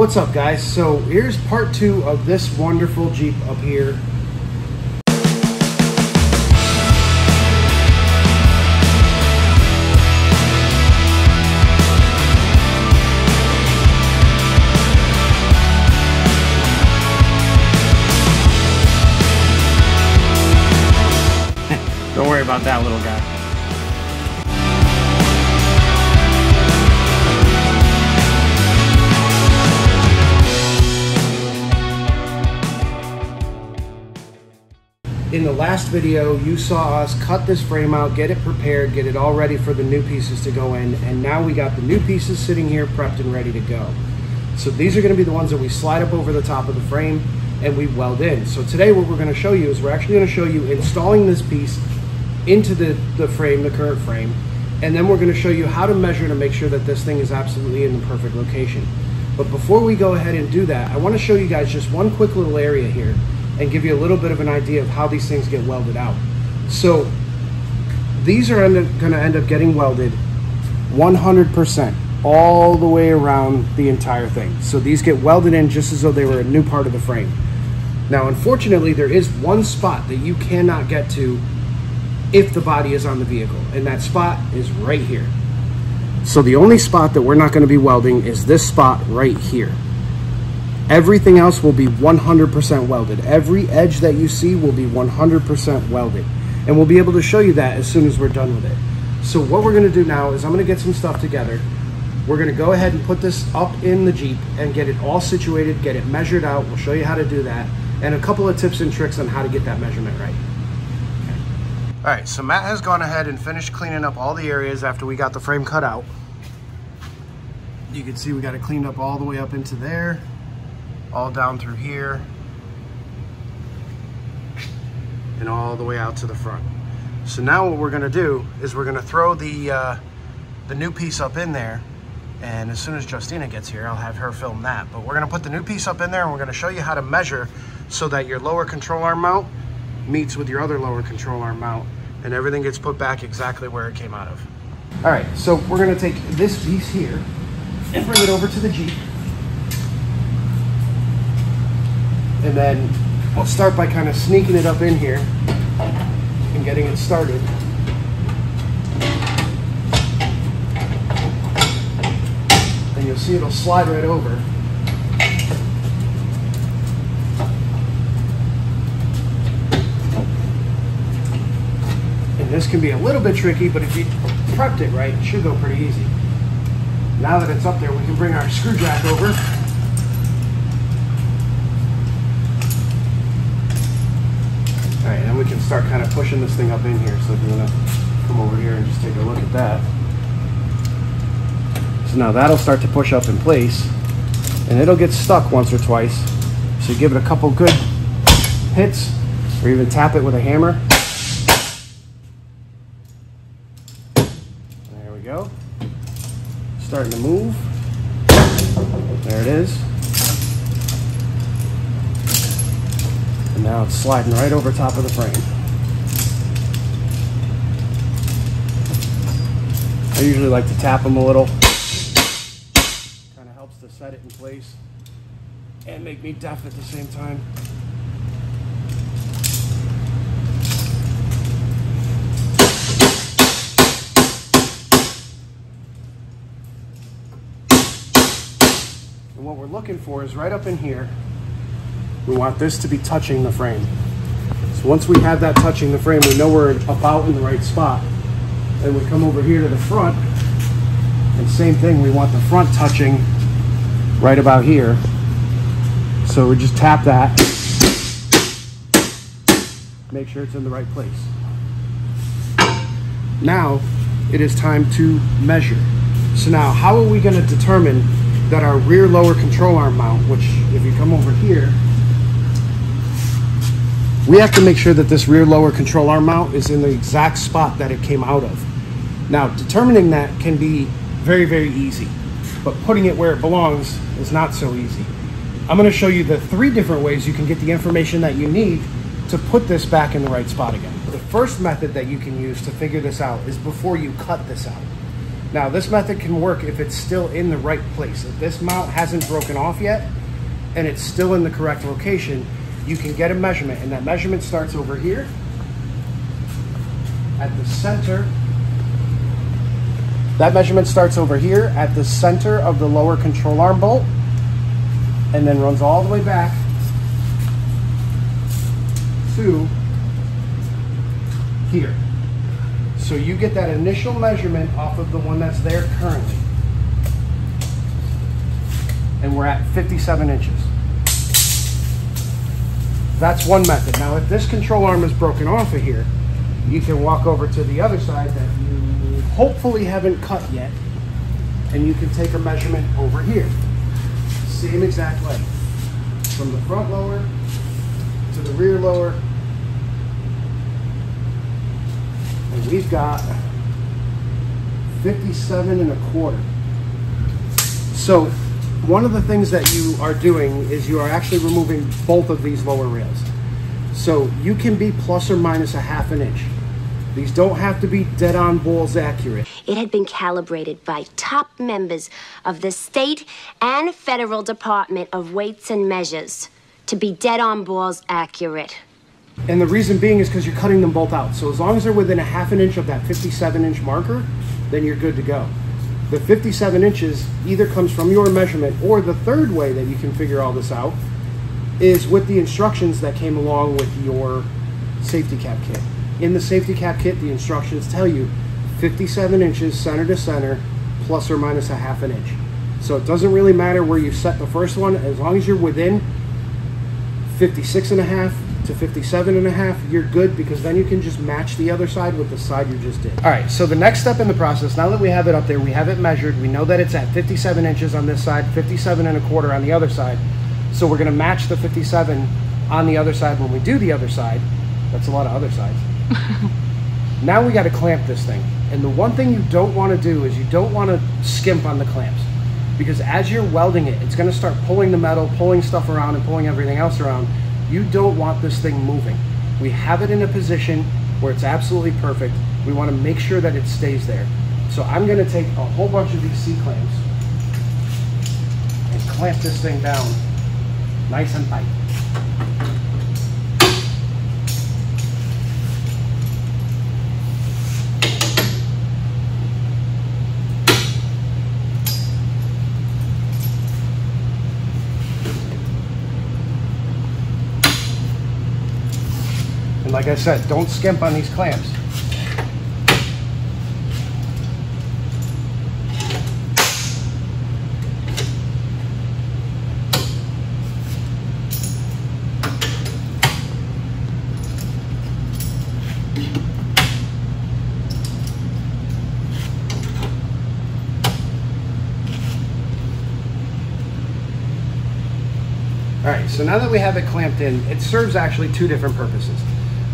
What's up, guys? So here's part 2 of this wonderful Jeep up here. Don't worry about that little guy. In the last video, you saw us cut this frame out, get it prepared, get it all ready for the new pieces to go in, and now we got the new pieces sitting here prepped and ready to go. So these are going to be the ones that we slide up over the top of the frame and we weld in. So today what we're going to show you is we're actually going to show you installing this piece into the frame, the current frame, and then we're going to show you how to measure to make sure that this thing is absolutely in the perfect location. But before we go ahead and do that, I want to show you guys just one quick little area here and give you a little bit of an idea of how these things get welded out. So these are going to end up getting welded 100% all the way around the entire thing. So these get welded in just as though they were a new part of the frame. Now, unfortunately, there is one spot that you cannot get to if the body is on the vehicle, and that spot is right here. So the only spot that we're not going to be welding is this spot right here. Everything else will be 100% welded. Every edge that you see will be 100% welded. And we'll be able to show you that as soon as we're done with it. So what we're gonna do now is I'm gonna get some stuff together. We're gonna go ahead and put this up in the Jeep and get it all situated, get it measured out. We'll show you how to do that, and a couple of tips and tricks on how to get that measurement right. Okay. All right, so Matt has gone ahead and finished cleaning up all the areas after we got the frame cut out. You can see we got it cleaned up all the way up into there, all down through here, and all the way out to the front. So now what we're gonna do is we're gonna throw the new piece up in there, and as soon as Justina gets here, I'll have her film that. But we're gonna put the new piece up in there, and we're gonna show you how to measure so that your lower control arm mount meets with your other lower control arm mount, and everything gets put back exactly where it came out of. All right, so we're gonna take this piece here and bring it over to the Jeep. And then we'll start by kind of sneaking it up in here and getting it started. And you'll see it'll slide right over. And this can be a little bit tricky, but if you prepped it right, it should go pretty easy. Now that it's up there, we can bring our screw jack over. All right, and we can start kind of pushing this thing up in here. So if you want to come over here and just take a look at that. So now that'll start to push up in place, and it'll get stuck once or twice. So you give it a couple good hits, or even tap it with a hammer. There we go. Starting to move. There it is. And now it's sliding right over top of the frame. I usually like to tap them a little. Kind of helps to set it in place and make me deaf at the same time. And what we're looking for is right up in here. We want this to be touching the frame. So once we have that touching the frame, we know we're about in the right spot. And we come over here to the front, and same thing, we want the front touching right about here. So we just tap that, make sure it's in the right place. Now it is time to measure. So now how are we going to determine that our rear lower control arm mount, which if you come over here, we have to make sure that this rear lower control arm mount is in the exact spot that it came out of. Now, determining that can be very, very easy, but putting it where it belongs is not so easy. I'm going to show you the 3 different ways you can get the information that you need to put this back in the right spot again. The first method that you can use to figure this out is before you cut this out. Now this method can work if it's still in the right place. If this mount hasn't broken off yet and it's still in the correct location, you can get a measurement, and that measurement starts over here at the center. That measurement starts over here at the center of the lower control arm bolt and then runs all the way back to here. So you get that initial measurement off of the one that's there currently. And we're at 57 inches. That's one method. Now if this control arm is broken off of here, you can walk over to the other side that you hopefully haven't cut yet, and you can take a measurement over here. Same exact length. From the front lower to the rear lower. And we've got 57 1/4. So one of the things that you are doing is you are actually removing both of these lower rails. So you can be plus or minus a ½ inch. These don't have to be dead on balls accurate. It had been calibrated by top members of the state and federal Department of Weights and Measures to be dead on balls accurate. And the reason being is because you're cutting them both out. So as long as they're within a ½ inch of that 57-inch marker, then you're good to go. The 57 inches either comes from your measurement, or the third way that you can figure all this out is with the instructions that came along with your safety cap kit. In the safety cap kit, the instructions tell you 57 inches center to center, plus or minus a ½ inch. So it doesn't really matter where you set the first one, as long as you're within 56.5 to 57.5, you're good, because then you can just match the other side with the side you just did. All right, so the next step in the process, now that we have it up there, we have it measured, we know that it's at 57 inches on this side, 57 1/4 on the other side. So we're gonna match the 57 on the other side when we do the other side. That's a lot of other sides. Now we gotta clamp this thing. And the one thing you don't wanna do is you don't wanna skimp on the clamps, because as you're welding it, it's gonna start pulling the metal, pulling stuff around and pulling everything else around. You don't want this thing moving. We have it in a position where it's absolutely perfect. We wanna make sure that it stays there. So I'm gonna take a whole bunch of these C-clamps and clamp this thing down nice and tight. And like I said, don't skimp on these clamps. All right, so now that we have it clamped in, it serves actually two different purposes.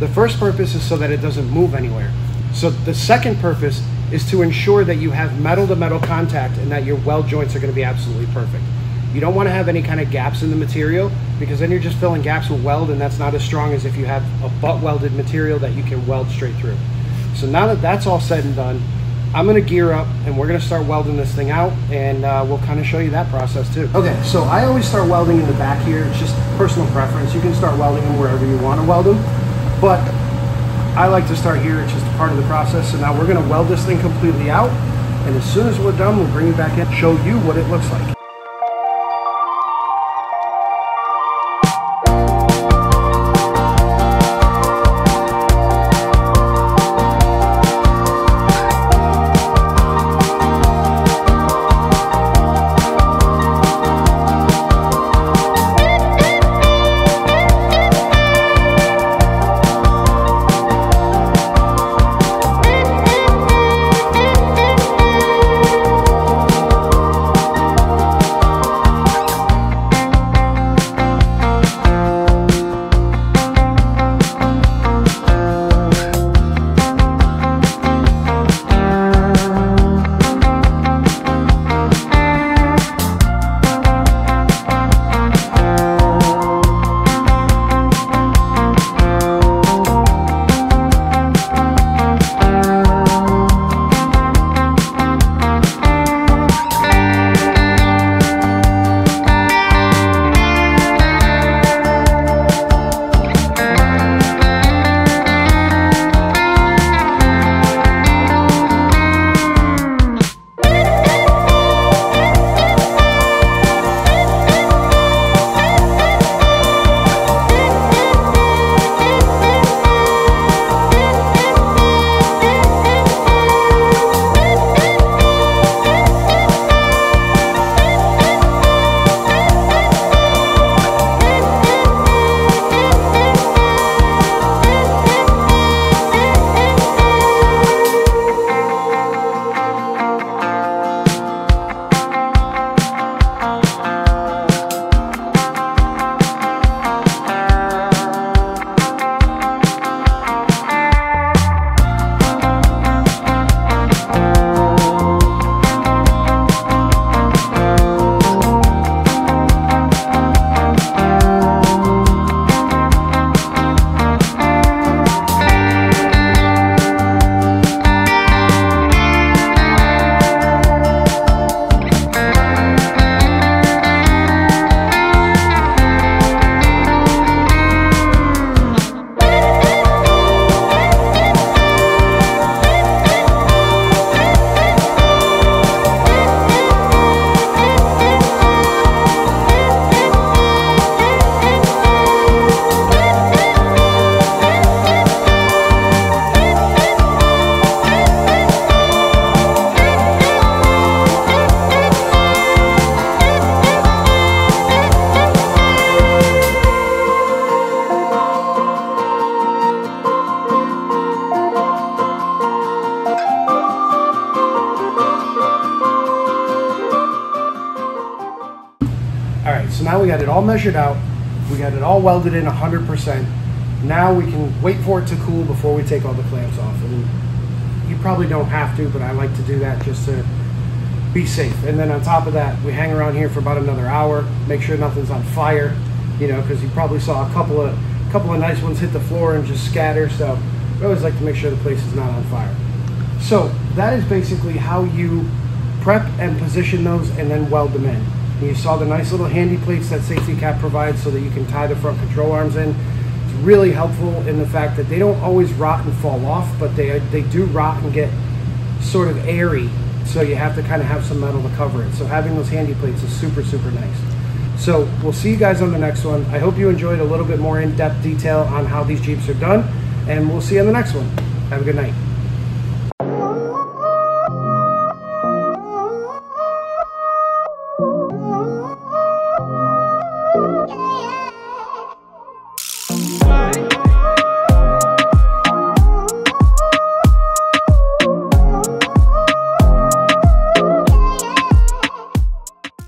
The first purpose is so that it doesn't move anywhere. So the second purpose is to ensure that you have metal-to-metal contact and that your weld joints are going to be absolutely perfect. You don't want to have any kind of gaps in the material, because then you're just filling gaps with weld, and that's not as strong as if you have a butt-welded material that you can weld straight through. So now that that's all said and done, I'm going to gear up and we're going to start welding this thing out, and we'll kind of show you that process too. Okay, so I always start welding in the back here. It's just personal preference. You can start welding them wherever you want to weld them, but I like to start here. It's just a part of the process. So now we're going to weld this thing completely out, and as soon as we're done, we'll bring you back in and show you what it looks like. now we got it all measured out. We got it all welded in 100%. Now we can wait for it to cool before we take all the clamps off. And you probably don't have to, but I like to do that just to be safe. And then on top of that, we hang around here for about another hour, make sure nothing's on fire, you know, because you probably saw a couple of nice ones hit the floor and just scatter. So I always like to make sure the place is not on fire. So that is basically how you prep and position those and then weld them in. And you saw the nice little handy plates that safety cap provides so that you can tie the front control arms in. It's really helpful in the fact that they don't always rot and fall off, but they do rot and get sort of airy, so you have to kind of have some metal to cover it. So having those handy plates is super, super nice. So we'll see you guys on the next one. I hope you enjoyed a little bit more in-depth detail on how these Jeeps are done, and we'll see you on the next one. Have a good night.